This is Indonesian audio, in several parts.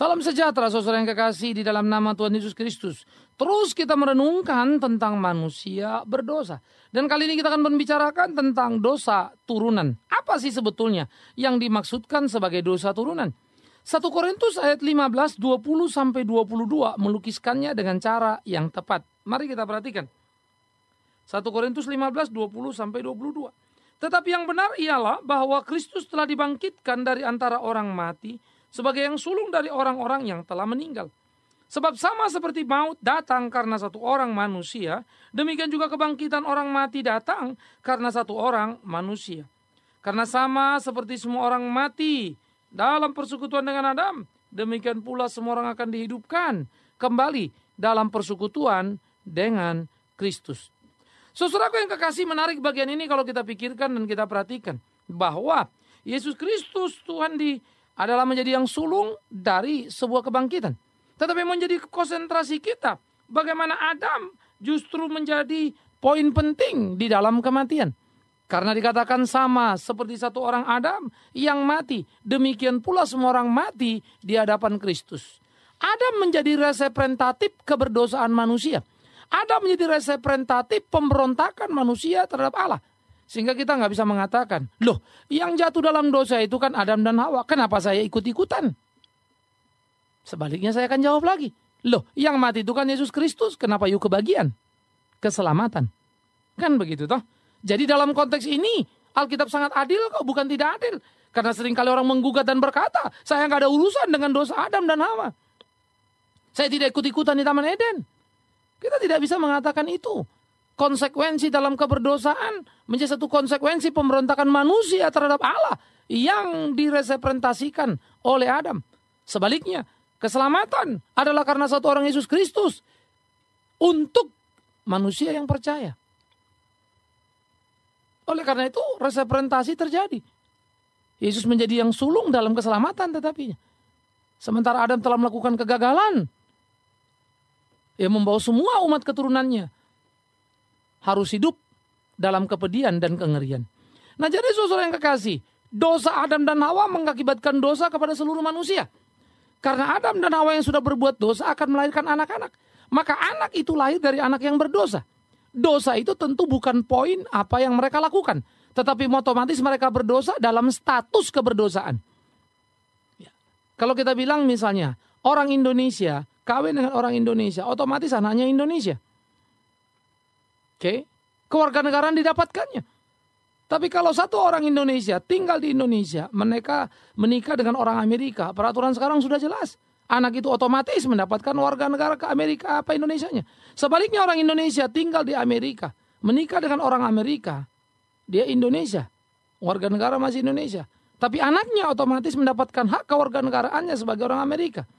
Salam sejahtera saudara yang kekasih di dalam nama Tuhan Yesus Kristus. Terus kita merenungkan tentang manusia berdosa. Dan kali ini kita akan membicarakan tentang dosa turunan. Apa sih sebetulnya yang dimaksudkan sebagai dosa turunan? 1 Korintus ayat 15, 20-22 melukiskannya dengan cara yang tepat. Mari kita perhatikan. 1 Korintus 15, 20-22. Tetapi yang benar ialah bahwa Kristus telah dibangkitkan dari antara orang mati sebagai yang sulung dari orang-orang yang telah meninggal. Sebab sama seperti maut datang karena satu orang manusia, demikian juga kebangkitan orang mati datang karena satu orang manusia. Karena sama seperti semua orang mati dalam persekutuan dengan Adam, demikian pula semua orang akan dihidupkan kembali dalam persekutuan dengan Kristus. Saudaraku yang kekasih, menarik bagian ini kalau kita pikirkan dan kita perhatikan bahwa Yesus Kristus Tuhan adalah menjadi yang sulung dari sebuah kebangkitan. Tetapi menjadi konsentrasi kita, bagaimana Adam justru menjadi poin penting di dalam kematian. Karena dikatakan sama seperti satu orang Adam yang mati, demikian pula semua orang mati di hadapan Kristus. Adam menjadi representatif keberdosaan manusia. Adam menjadi representatif pemberontakan manusia terhadap Allah. Sehingga kita nggak bisa mengatakan, loh yang jatuh dalam dosa itu kan Adam dan Hawa, kenapa saya ikut-ikutan? Sebaliknya saya akan jawab lagi, loh yang mati itu kan Yesus Kristus, kenapa yuk kebagian? Keselamatan. Kan begitu toh? Jadi dalam konteks ini, Alkitab sangat adil kok, bukan tidak adil. Karena seringkali orang menggugat dan berkata, saya nggak ada urusan dengan dosa Adam dan Hawa. Saya tidak ikut-ikutan di Taman Eden. Kita tidak bisa mengatakan itu. Konsekuensi dalam keberdosaan menjadi satu konsekuensi pemberontakan manusia terhadap Allah yang direpresentasikan oleh Adam. Sebaliknya, keselamatan adalah karena satu orang Yesus Kristus untuk manusia yang percaya. Oleh karena itu, representasi terjadi. Yesus menjadi yang sulung dalam keselamatan tetapi sementara Adam telah melakukan kegagalan, ia membawa semua umat keturunannya harus hidup dalam kepedihan dan kengerian. Nah jadi saudara yang kekasih, dosa Adam dan Hawa mengakibatkan dosa kepada seluruh manusia. Karena Adam dan Hawa yang sudah berbuat dosa akan melahirkan anak-anak. Maka anak itu lahir dari anak yang berdosa. Dosa itu tentu bukan poin apa yang mereka lakukan. Tetapi otomatis mereka berdosa dalam status keberdosaan. Ya. Kalau kita bilang misalnya, orang Indonesia kawin dengan orang Indonesia, otomatis anaknya Indonesia. Oke, kewarganegaraan didapatkannya. Tapi kalau satu orang Indonesia tinggal di Indonesia, mereka menikah dengan orang Amerika, peraturan sekarang sudah jelas. Anak itu otomatis mendapatkan warga negara ke Amerika apa Indonesianya. Sebaliknya orang Indonesia tinggal di Amerika, menikah dengan orang Amerika, dia Indonesia, warga negara masih Indonesia. Tapi anaknya otomatis mendapatkan hak kewarganegaraannya sebagai orang Amerika.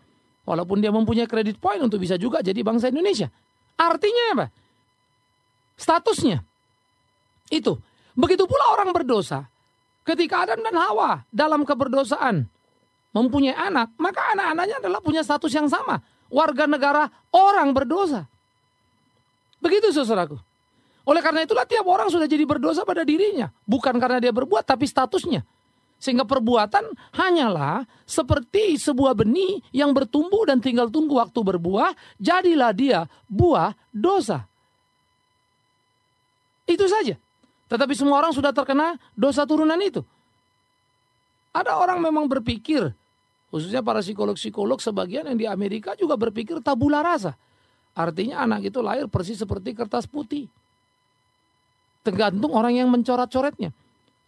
Walaupun dia mempunyai kredit poin untuk bisa juga jadi bangsa Indonesia. Artinya apa? Statusnya itu. Begitu pula orang berdosa. Ketika Adam dan Hawa dalam keberdosaan mempunyai anak, maka anak-anaknya adalah punya status yang sama. Warga negara orang berdosa. Begitu saudaraku. Oleh karena itulah tiap orang sudah jadi berdosa pada dirinya. Bukan karena dia berbuat tapi statusnya. Sehingga perbuatan hanyalah seperti sebuah benih yang bertumbuh dan tinggal tunggu waktu berbuah. Jadilah dia buah dosa. Itu saja. Tetapi semua orang sudah terkena dosa turunan itu. Ada orang memang berpikir, khususnya para psikolog-psikolog sebagian yang di Amerika juga berpikir tabula rasa. Artinya anak itu lahir persis seperti kertas putih. Tergantung orang yang mencoret-coretnya.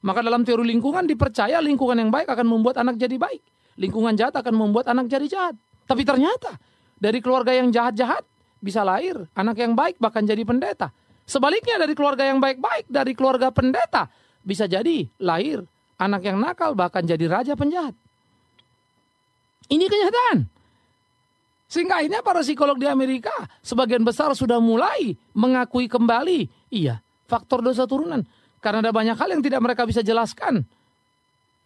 Maka dalam teori lingkungan dipercaya lingkungan yang baik akan membuat anak jadi baik. Lingkungan jahat akan membuat anak jadi jahat. Tapi ternyata dari keluarga yang jahat-jahat bisa lahir anak yang baik bahkan jadi pendeta. Sebaliknya dari keluarga yang baik-baik, dari keluarga pendeta, bisa jadi lahir anak yang nakal bahkan jadi raja penjahat. Ini kenyataan. Sehingga akhirnya para psikolog di Amerika sebagian besar sudah mulai mengakui kembali, iya, faktor dosa turunan. Karena ada banyak hal yang tidak mereka bisa jelaskan.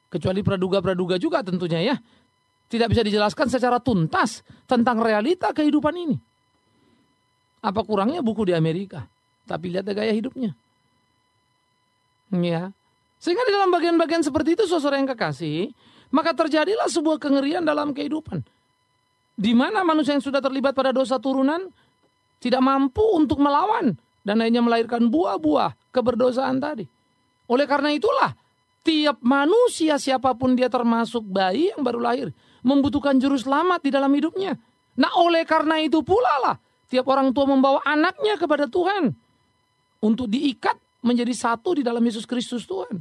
Kecuali praduga-praduga juga tentunya ya. Tidak bisa dijelaskan secara tuntas tentang realita kehidupan ini. Apa kurangnya buku di Amerika? Tapi lihat gaya hidupnya. Ya. Sehingga di dalam bagian-bagian seperti itu saudara yang kekasih, maka terjadilah sebuah kengerian dalam kehidupan. Di mana manusia yang sudah terlibat pada dosa turunan tidak mampu untuk melawan dan akhirnya melahirkan buah-buah keberdosaan tadi. Oleh karena itulah tiap manusia siapapun dia termasuk bayi yang baru lahir membutuhkan juru selamat di dalam hidupnya. Nah oleh karena itu pula lah tiap orang tua membawa anaknya kepada Tuhan untuk diikat menjadi satu di dalam Yesus Kristus Tuhan.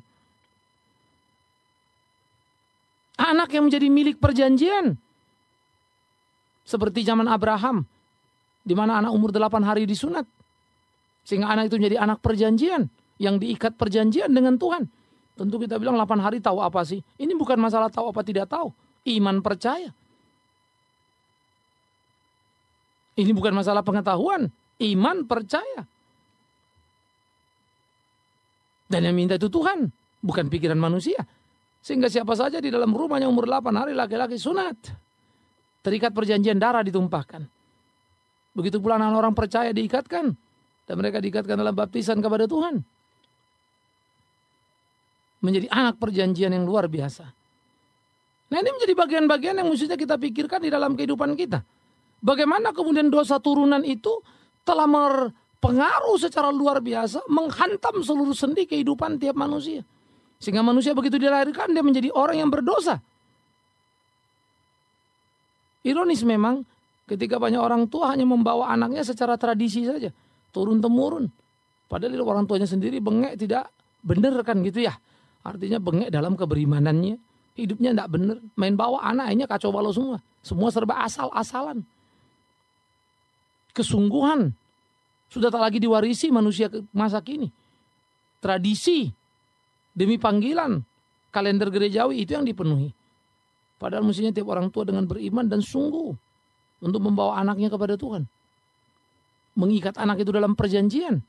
Anak yang menjadi milik perjanjian. Seperti zaman Abraham, di mana anak umur 8 hari disunat. Sehingga anak itu menjadi anak perjanjian, yang diikat perjanjian dengan Tuhan. Tentu kita bilang 8 hari tahu apa sih? Ini bukan masalah tahu apa tidak tahu. Iman percaya. Ini bukan masalah pengetahuan. Iman percaya. Dan yang minta itu Tuhan, bukan pikiran manusia. Sehingga siapa saja di dalam rumahnya umur 8 hari laki-laki sunat. Terikat perjanjian darah ditumpahkan. Begitu pula anak orang percaya diikatkan. Dan mereka diikatkan dalam baptisan kepada Tuhan. Menjadi anak perjanjian yang luar biasa. Nah ini menjadi bagian-bagian yang mestinya kita pikirkan di dalam kehidupan kita. Bagaimana kemudian dosa turunan itu telah berpengaruh secara luar biasa. Menghantam seluruh sendi kehidupan tiap manusia. Sehingga manusia begitu dilahirkan dia menjadi orang yang berdosa. Ironis memang ketika banyak orang tua hanya membawa anaknya secara tradisi saja. Turun-temurun. Padahal orang tuanya sendiri bengek tidak benar kan gitu ya. Artinya bengek dalam keberimanannya. Hidupnya tidak benar. Main bawa anaknya kacau balau semua. Semua serba asal-asalan. Kesungguhan. Sudah tak lagi diwarisi manusia masa kini. Tradisi. Demi panggilan. Kalender gerejawi itu yang dipenuhi. Padahal mestinya tiap orang tua dengan beriman dan sungguh untuk membawa anaknya kepada Tuhan. Mengikat anak itu dalam perjanjian.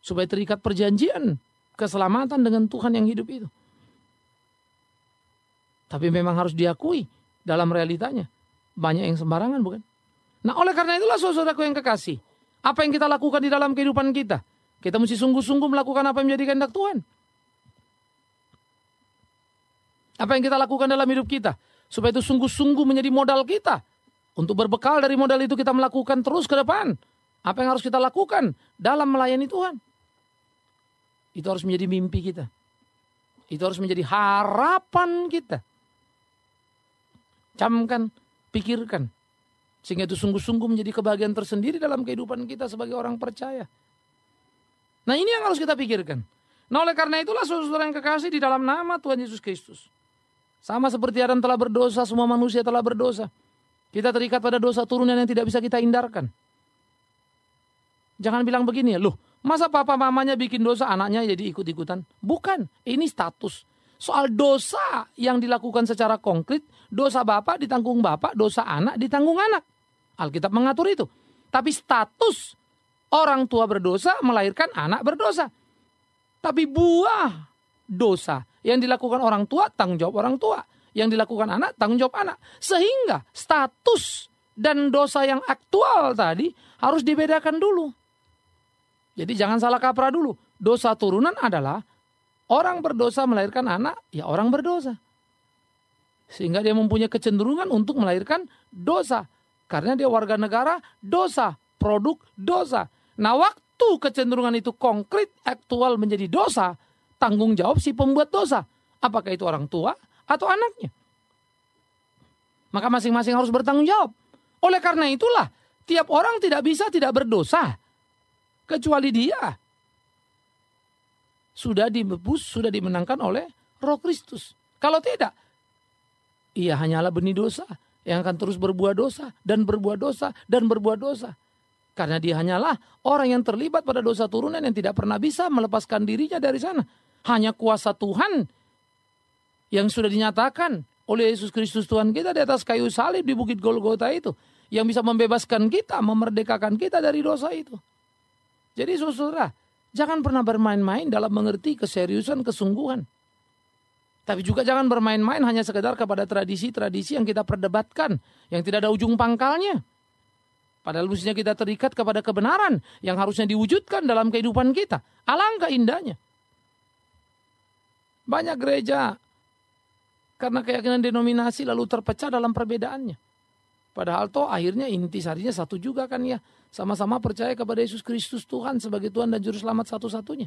Supaya terikat perjanjian keselamatan dengan Tuhan yang hidup itu. Tapi memang harus diakui dalam realitanya. Banyak yang sembarangan bukan? Nah oleh karena itulah saudaraku yang kekasih. Apa yang kita lakukan di dalam kehidupan kita? Kita mesti sungguh-sungguh melakukan apa yang menjadi kehendak Tuhan. Apa yang kita lakukan dalam hidup kita. Supaya itu sungguh-sungguh menjadi modal kita. Untuk berbekal dari modal itu kita melakukan terus ke depan. Apa yang harus kita lakukan dalam melayani Tuhan. Itu harus menjadi mimpi kita. Itu harus menjadi harapan kita. Camkan, pikirkan. Sehingga itu sungguh-sungguh menjadi kebahagiaan tersendiri dalam kehidupan kita sebagai orang percaya. Nah ini yang harus kita pikirkan. Nah oleh karena itulah saudara yang kekasih di dalam nama Tuhan Yesus Kristus. Sama seperti Adam telah berdosa, semua manusia telah berdosa. Kita terikat pada dosa turunan yang tidak bisa kita hindarkan. Jangan bilang begini ya, loh masa papa mamanya bikin dosa anaknya jadi ikut-ikutan? Bukan, ini status. Soal dosa yang dilakukan secara konkret, dosa bapak ditanggung bapak, dosa anak ditanggung anak. Alkitab mengatur itu. Tapi status orang tua berdosa melahirkan anak berdosa. Tapi buah dosa yang dilakukan orang tua, tanggung jawab orang tua. Yang dilakukan anak, tanggung jawab anak. Sehingga status dan dosa yang aktual tadi harus dibedakan dulu. Jadi jangan salah kaprah dulu. Dosa turunan adalah orang berdosa melahirkan anak, ya orang berdosa. Sehingga dia mempunyai kecenderungan untuk melahirkan dosa. Karena dia warga negara dosa, produk dosa. Nah waktu kecenderungan itu konkret, aktual menjadi dosa, tanggung jawab si pembuat dosa. Apakah itu orang tua atau anaknya? Maka masing-masing harus bertanggung jawab. Oleh karena itulah, tiap orang tidak bisa tidak berdosa. Kecuali dia sudah dibebus, sudah dimenangkan oleh Roh Kristus. Kalau tidak, ia hanyalah benih dosa yang akan terus berbuah dosa dan berbuah dosa dan berbuah dosa. Karena dia hanyalah orang yang terlibat pada dosa turunan yang tidak pernah bisa melepaskan dirinya dari sana. Hanya kuasa Tuhan yang sudah dinyatakan oleh Yesus Kristus Tuhan kita di atas kayu salib di Bukit Golgota itu. Yang bisa membebaskan kita, memerdekakan kita dari dosa itu. Jadi saudara, jangan pernah bermain-main dalam mengerti keseriusan, kesungguhan. Tapi juga jangan bermain-main hanya sekedar kepada tradisi-tradisi yang kita perdebatkan. Yang tidak ada ujung pangkalnya. Padahal mestinya kita terikat kepada kebenaran yang harusnya diwujudkan dalam kehidupan kita. Alangkah indahnya. Banyak gereja karena keyakinan denominasi lalu terpecah dalam perbedaannya. Padahal toh akhirnya intisarinya satu juga kan ya. Sama-sama percaya kepada Yesus Kristus Tuhan sebagai Tuhan dan Juru Selamat satu-satunya.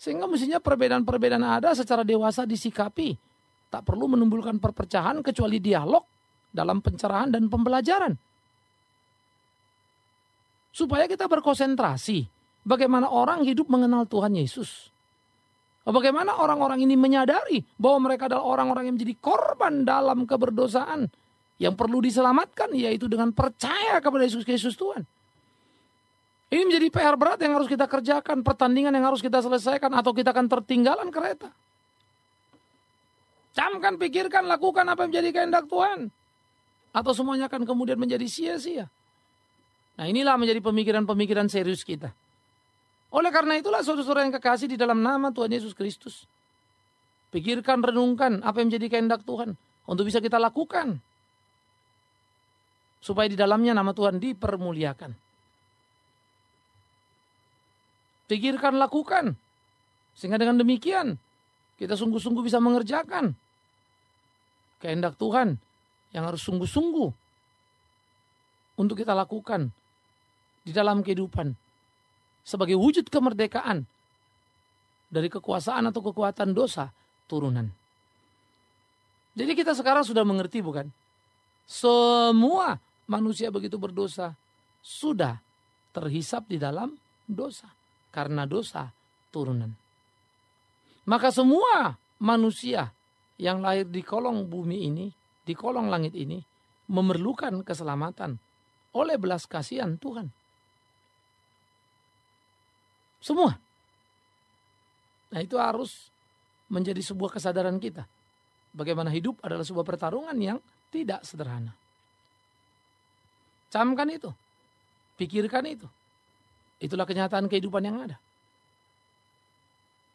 Sehingga mestinya perbedaan-perbedaan ada secara dewasa disikapi. Tak perlu menimbulkan perpecahan kecuali dialog dalam pencerahan dan pembelajaran. Supaya kita berkonsentrasi bagaimana orang hidup mengenal Tuhan Yesus. Bagaimana orang-orang ini menyadari bahwa mereka adalah orang-orang yang menjadi korban dalam keberdosaan. Yang perlu diselamatkan yaitu dengan percaya kepada Yesus Kristus Tuhan. Ini menjadi PR berat yang harus kita kerjakan. Pertandingan yang harus kita selesaikan. Atau kita akan tertinggalan kereta. Camkan, pikirkan, lakukan apa yang menjadi kehendak Tuhan. Atau semuanya akan kemudian menjadi sia-sia. Nah inilah menjadi pemikiran-pemikiran serius kita. Oleh karena itulah saudara-saudara yang kekasih di dalam nama Tuhan Yesus Kristus. Pikirkan, renungkan apa yang menjadi kehendak Tuhan. Untuk bisa kita lakukan. Supaya di dalamnya nama Tuhan dipermuliakan. Pikirkan, lakukan. Sehingga dengan demikian kita sungguh-sungguh bisa mengerjakan kehendak Tuhan yang harus sungguh-sungguh untuk kita lakukan di dalam kehidupan sebagai wujud kemerdekaan dari kekuasaan atau kekuatan dosa turunan. Jadi kita sekarang sudah mengerti bukan? Semua manusia begitu berdosa sudah terhisap di dalam dosa karena dosa turunan. Maka semua manusia yang lahir di kolong bumi ini, di kolong langit ini, memerlukan keselamatan oleh belas kasihan Tuhan. Semua. Nah itu harus menjadi sebuah kesadaran kita. Bagaimana hidup adalah sebuah pertarungan yang tidak sederhana. Camkan itu. Pikirkan itu. Itulah kenyataan kehidupan yang ada.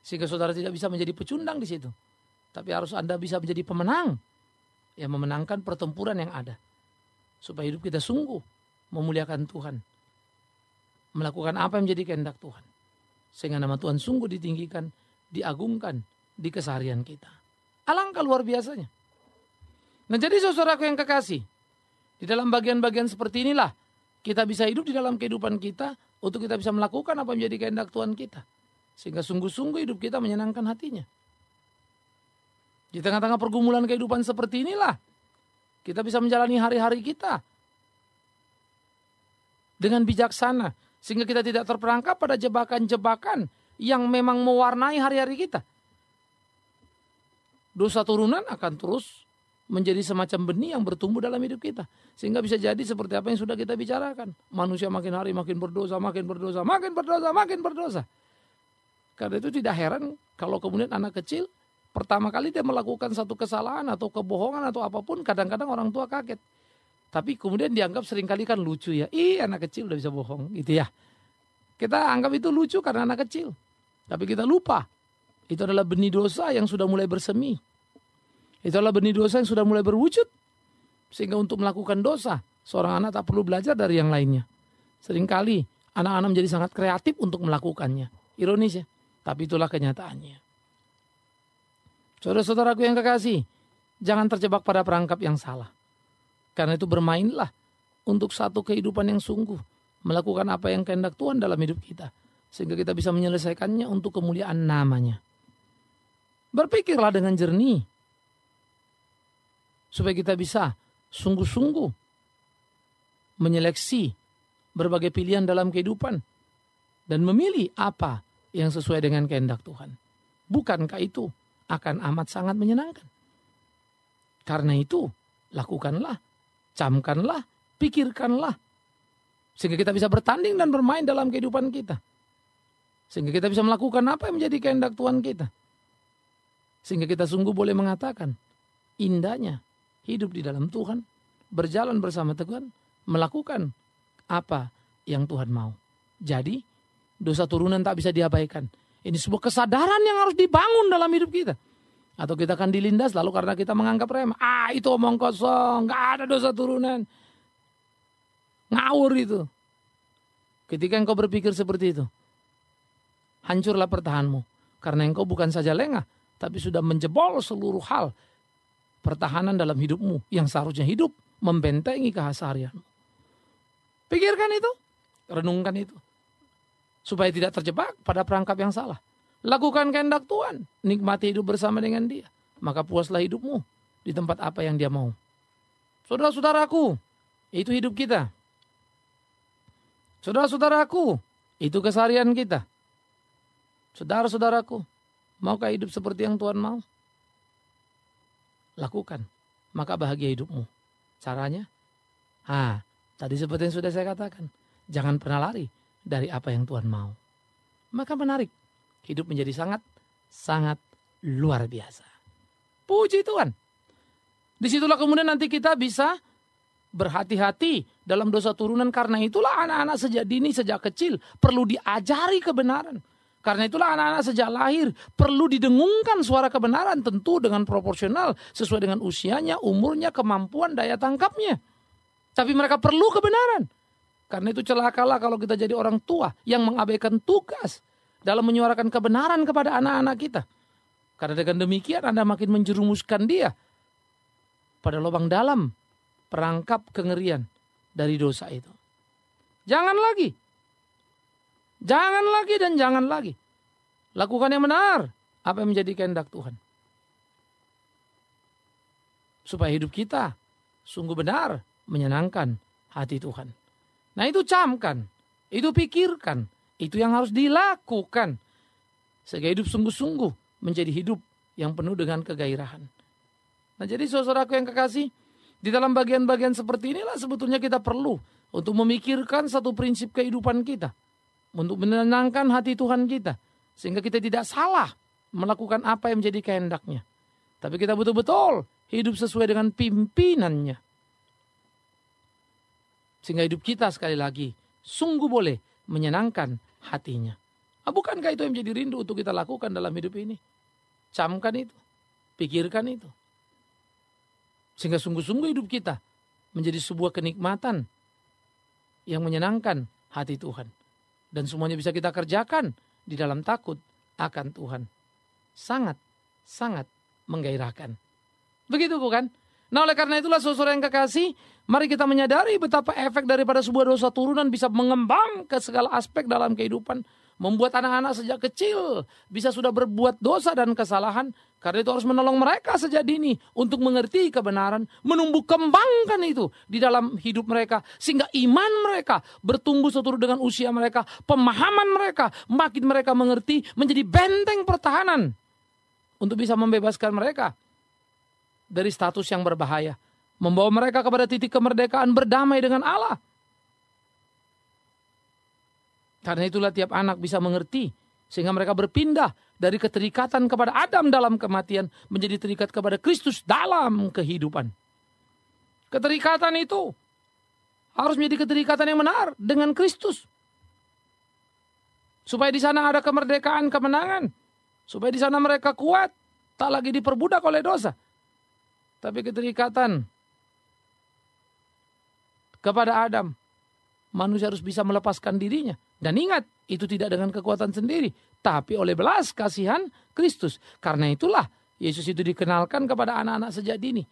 Sehingga saudara tidak bisa menjadi pecundang di situ. Tapi harus Anda bisa menjadi pemenang. Yang memenangkan pertempuran yang ada. Supaya hidup kita sungguh memuliakan Tuhan. Melakukan apa yang menjadi kehendak Tuhan. Sehingga nama Tuhan sungguh ditinggikan, diagungkan di keseharian kita. Alangkah luar biasanya. Nah jadi saudaraku yang kekasih. Di dalam bagian-bagian seperti inilah kita bisa hidup di dalam kehidupan kita untuk kita bisa melakukan apa yang menjadi kehendak Tuhan kita. Sehingga sungguh-sungguh hidup kita menyenangkan hatinya. Di tengah-tengah pergumulan kehidupan seperti inilah kita bisa menjalani hari-hari kita dengan bijaksana. Sehingga kita tidak terperangkap pada jebakan-jebakan yang memang mewarnai hari-hari kita. Dosa turunan akan terus menjadi semacam benih yang bertumbuh dalam hidup kita. Sehingga bisa jadi seperti apa yang sudah kita bicarakan. Manusia makin hari makin berdosa, makin berdosa, makin berdosa, makin berdosa. Karena itu tidak heran kalau kemudian anak kecil pertama kali dia melakukan satu kesalahan atau kebohongan atau apapun, kadang-kadang orang tua kaget. Tapi kemudian dianggap seringkali kan lucu ya. Ih anak kecil udah bisa bohong gitu ya. Kita anggap itu lucu karena anak kecil. Tapi kita lupa. Itu adalah benih dosa yang sudah mulai bersemi. Itu adalah benih dosa yang sudah mulai berwujud. Sehingga untuk melakukan dosa, seorang anak tak perlu belajar dari yang lainnya. Seringkali anak-anak menjadi sangat kreatif untuk melakukannya. Ironis ya. Tapi itulah kenyataannya. Saudara-saudaraku yang kekasih, jangan terjebak pada perangkap yang salah. Karena itu bermainlah untuk satu kehidupan yang sungguh. Melakukan apa yang kehendak Tuhan dalam hidup kita. Sehingga kita bisa menyelesaikannya untuk kemuliaan namanya. Berpikirlah dengan jernih. Supaya kita bisa sungguh-sungguh menyeleksi berbagai pilihan dalam kehidupan. Dan memilih apa yang sesuai dengan kehendak Tuhan. Bukankah itu akan amat sangat menyenangkan? Karena itu lakukanlah, camkanlah, pikirkanlah. Sehingga kita bisa bertanding dan bermain dalam kehidupan kita. Sehingga kita bisa melakukan apa yang menjadi kehendak Tuhan kita. Sehingga kita sungguh boleh mengatakan indahnya hidup di dalam Tuhan, berjalan bersama Tuhan, melakukan apa yang Tuhan mau. Jadi dosa turunan tak bisa diabaikan. Ini sebuah kesadaran yang harus dibangun dalam hidup kita. Atau kita akan dilindas lalu karena kita menganggap remeh. Itu omong kosong, gak ada dosa turunan. Ngawur itu. Ketika engkau berpikir seperti itu, hancurlah pertahananmu. Karena engkau bukan saja lengah, tapi sudah menjebol seluruh hal pertahanan dalam hidupmu yang seharusnya hidup membentengi keseharianmu. Pikirkan itu, renungkan itu. Supaya tidak terjebak pada perangkap yang salah. Lakukan kehendak Tuhan, nikmati hidup bersama dengan Dia. Maka puaslah hidupmu di tempat apa yang Dia mau. Saudara-saudaraku, itu hidup kita. Saudara-saudaraku, itu keseharian kita. Saudara-saudaraku, maukah hidup seperti yang Tuhan mau? Lakukan, maka bahagia hidupmu. Caranya? Tadi seperti yang sudah saya katakan. Jangan pernah lari dari apa yang Tuhan mau. Maka menarik. Hidup menjadi sangat luar biasa. Puji Tuhan. Disitulah kemudian nanti kita bisa berhati-hati dalam dosa turunan. Karena itulah anak-anak sejak dini, sejak kecil perlu diajari kebenaran. Karena itulah anak-anak sejak lahir perlu didengungkan suara kebenaran, tentu dengan proporsional sesuai dengan usianya, umurnya, kemampuan, daya tangkapnya. Tapi mereka perlu kebenaran. Karena itu celakalah kalau kita jadi orang tua yang mengabaikan tugas dalam menyuarakan kebenaran kepada anak-anak kita. Karena dengan demikian Anda makin menjerumuskan dia pada lubang dalam perangkap kengerian dari dosa itu. Jangan lagi dan jangan lagi. Lakukan yang benar. Apa yang menjadi kehendak Tuhan. Supaya hidup kita sungguh benar menyenangkan hati Tuhan. Nah itu camkan. Itu pikirkan. Itu yang harus dilakukan. Sehingga hidup sungguh-sungguh menjadi hidup yang penuh dengan kegairahan. Nah jadi saudaraku yang kekasih. Di dalam bagian-bagian seperti inilah sebetulnya kita perlu untuk memikirkan satu prinsip kehidupan kita. Untuk menenangkan hati Tuhan kita. Sehingga kita tidak salah melakukan apa yang menjadi kehendaknya. Tapi kita betul-betul hidup sesuai dengan pimpinannya. Sehingga hidup kita sekali lagi sungguh boleh menyenangkan hatinya. Bukankah itu yang menjadi rindu untuk kita lakukan dalam hidup ini? Camkan itu. Pikirkan itu. Sehingga sungguh-sungguh hidup kita menjadi sebuah kenikmatan yang menyenangkan hati Tuhan. Dan semuanya bisa kita kerjakan di dalam takut akan Tuhan. Sangat menggairahkan. Begitu bukan? Nah oleh karena itulah saudara yang kekasih, mari kita menyadari betapa efek daripada sebuah dosa turunan bisa mengembang ke segala aspek dalam kehidupan. Membuat anak-anak sejak kecil bisa sudah berbuat dosa dan kesalahan. Karena itu harus menolong mereka sejak dini untuk mengerti kebenaran. Menumbuh kembangkan itu di dalam hidup mereka. Sehingga iman mereka bertumbuh seturut dengan usia mereka. Pemahaman mereka makin mereka mengerti menjadi benteng pertahanan. Untuk bisa membebaskan mereka dari status yang berbahaya. Membawa mereka kepada titik kemerdekaan berdamai dengan Allah. Karena itulah tiap anak bisa mengerti. Sehingga mereka berpindah dari keterikatan kepada Adam dalam kematian. Menjadi terikat kepada Kristus dalam kehidupan. Keterikatan itu harus menjadi keterikatan yang benar dengan Kristus. Supaya di sana ada kemerdekaan, kemenangan. Supaya di sana mereka kuat. Tak lagi diperbudak oleh dosa. Tapi keterikatan kepada Adam. Manusia harus bisa melepaskan dirinya. Dan ingat, itu tidak dengan kekuatan sendiri. Tapi oleh belas kasihan Kristus. Karena itulah Yesus itu dikenalkan kepada anak-anak sejak dini.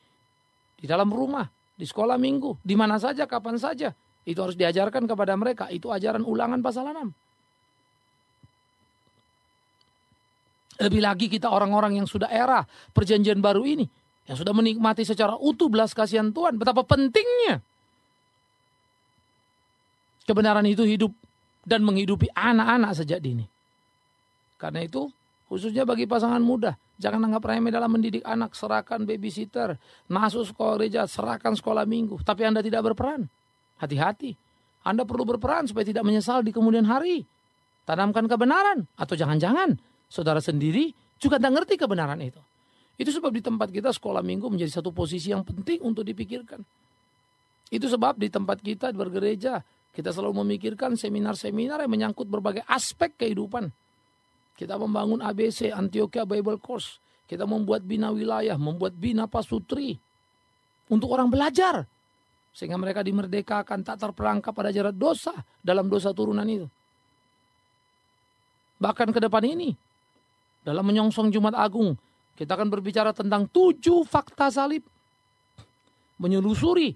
Di dalam rumah, di sekolah minggu, di mana saja, kapan saja. Itu harus diajarkan kepada mereka. Itu ajaran Ulangan pasal 6. Lebih lagi kita orang-orang yang sudah era perjanjian baru ini. Yang sudah menikmati secara utuh belas kasihan Tuhan. Betapa pentingnya kebenaran itu hidup dan menghidupi anak-anak sejak dini. Karena itu, khususnya bagi pasangan muda, jangan anggap remeh dalam mendidik anak. Serahkan babysitter, masuk sekolah gereja, serahkan sekolah minggu. Tapi Anda tidak berperan. Hati-hati. Anda perlu berperan supaya tidak menyesal di kemudian hari. Tanamkan kebenaran. Atau jangan-jangan saudara sendiri juga tidak ngerti kebenaran itu. Itu sebab di tempat kita sekolah minggu menjadi satu posisi yang penting untuk dipikirkan. Itu sebab di tempat kita bergereja, kita selalu memikirkan seminar-seminar yang menyangkut berbagai aspek kehidupan. Kita membangun ABC, Antioquia Bible Course. Kita membuat bina wilayah, membuat bina pasutri. Untuk orang belajar. Sehingga mereka dimerdekakan, tak terperangkap pada jerat dosa dalam dosa turunan itu. Bahkan ke depan ini, dalam menyongsong Jumat Agung, kita akan berbicara tentang 7 fakta salib. Menyelusuri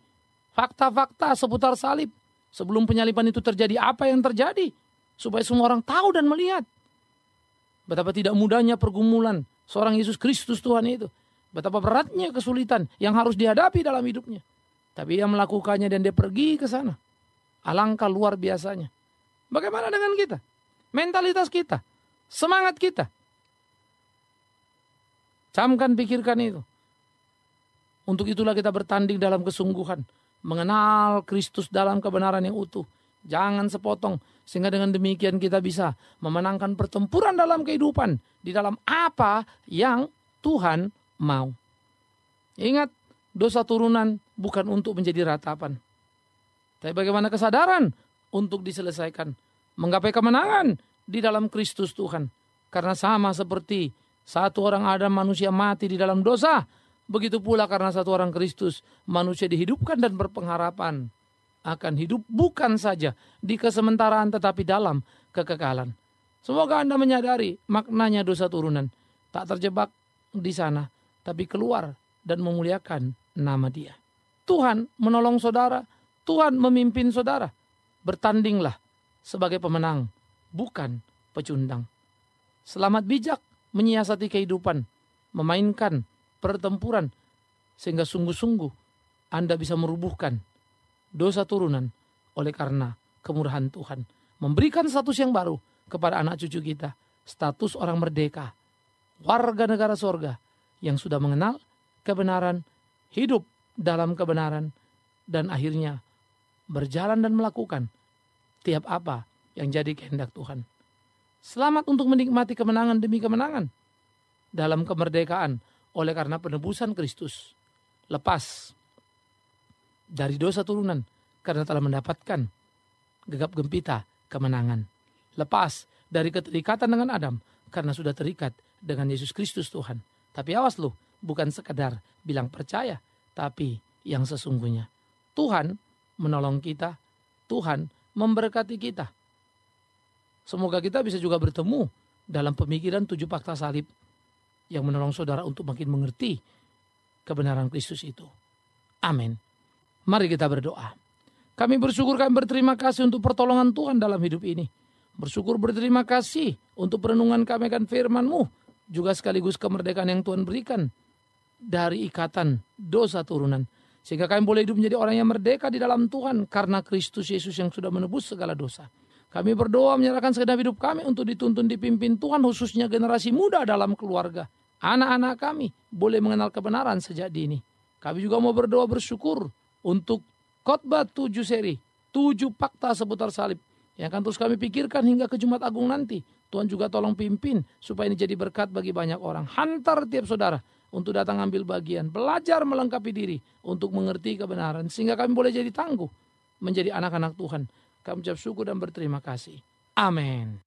fakta-fakta seputar salib. Sebelum penyaliban itu terjadi, apa yang terjadi? Supaya semua orang tahu dan melihat. Betapa tidak mudahnya pergumulan seorang Yesus Kristus Tuhan itu. Betapa beratnya kesulitan yang harus dihadapi dalam hidupnya. Tapi ia melakukannya dan dia pergi ke sana. Alangkah luar biasanya. Bagaimana dengan kita? Mentalitas kita, semangat kita. Camkan, pikirkan itu. Untuk itulah kita bertanding dalam kesungguhan. Mengenal Kristus dalam kebenaran yang utuh. Jangan sepotong. Sehingga dengan demikian kita bisa memenangkan pertempuran dalam kehidupan. Di dalam apa yang Tuhan mau. Ingat, dosa turunan bukan untuk menjadi ratapan. Tapi bagaimana kesadaran untuk diselesaikan. Menggapai kemenangan di dalam Kristus Tuhan. Karena sama seperti satu orang Adam manusia mati di dalam dosa. Begitu pula karena satu orang Kristus manusia dihidupkan dan berpengharapan akan hidup bukan saja di kesementaraan tetapi dalam kekekalan. Semoga Anda menyadari maknanya dosa turunan. Tak terjebak di sana tapi keluar dan memuliakan nama Dia. Tuhan menolong saudara, Tuhan memimpin saudara. Bertandinglah sebagai pemenang, bukan pecundang. Selamat bijak menyiasati kehidupan, memainkan pertempuran, sehingga sungguh-sungguh Anda bisa merubuhkan dosa turunan oleh karena kemurahan Tuhan. Memberikan status yang baru kepada anak cucu kita, status orang merdeka, warga negara sorga yang sudah mengenal kebenaran, hidup dalam kebenaran, dan akhirnya berjalan dan melakukan tiap apa yang jadi kehendak Tuhan. Selamat untuk menikmati kemenangan demi kemenangan dalam kemerdekaan oleh karena penebusan Kristus. Lepas dari dosa turunan karena telah mendapatkan gegap gempita kemenangan. Lepas dari keterikatan dengan Adam karena sudah terikat dengan Yesus Kristus Tuhan. Tapi awas loh, bukan sekadar bilang percaya, tapi yang sesungguhnya. Tuhan menolong kita, Tuhan memberkati kita. Semoga kita bisa juga bertemu dalam pemikiran 7 fakta salib yang menolong saudara untuk makin mengerti kebenaran Kristus itu. Amin. Mari kita berdoa. Kami bersyukur, kami berterima kasih untuk pertolongan Tuhan dalam hidup ini. Bersyukur, berterima kasih untuk perenungan kami akan firman-Mu. Juga sekaligus kemerdekaan yang Tuhan berikan dari ikatan dosa turunan. Sehingga kami boleh hidup menjadi orang yang merdeka di dalam Tuhan karena Kristus Yesus yang sudah menebus segala dosa. Kami berdoa menyerahkan segenap hidup kami untuk dituntun dipimpin Tuhan, khususnya generasi muda dalam keluarga. Anak-anak kami boleh mengenal kebenaran sejak dini. Kami juga mau berdoa bersyukur untuk khotbah 7 seri, 7 fakta seputar salib yang akan terus kami pikirkan hingga ke Jumat Agung nanti. Tuhan juga tolong pimpin supaya ini jadi berkat bagi banyak orang. Hantar tiap saudara untuk datang ambil bagian, belajar melengkapi diri untuk mengerti kebenaran sehingga kami boleh jadi tangguh menjadi anak-anak Tuhan. Kami ucap syukur dan berterima kasih. Amin.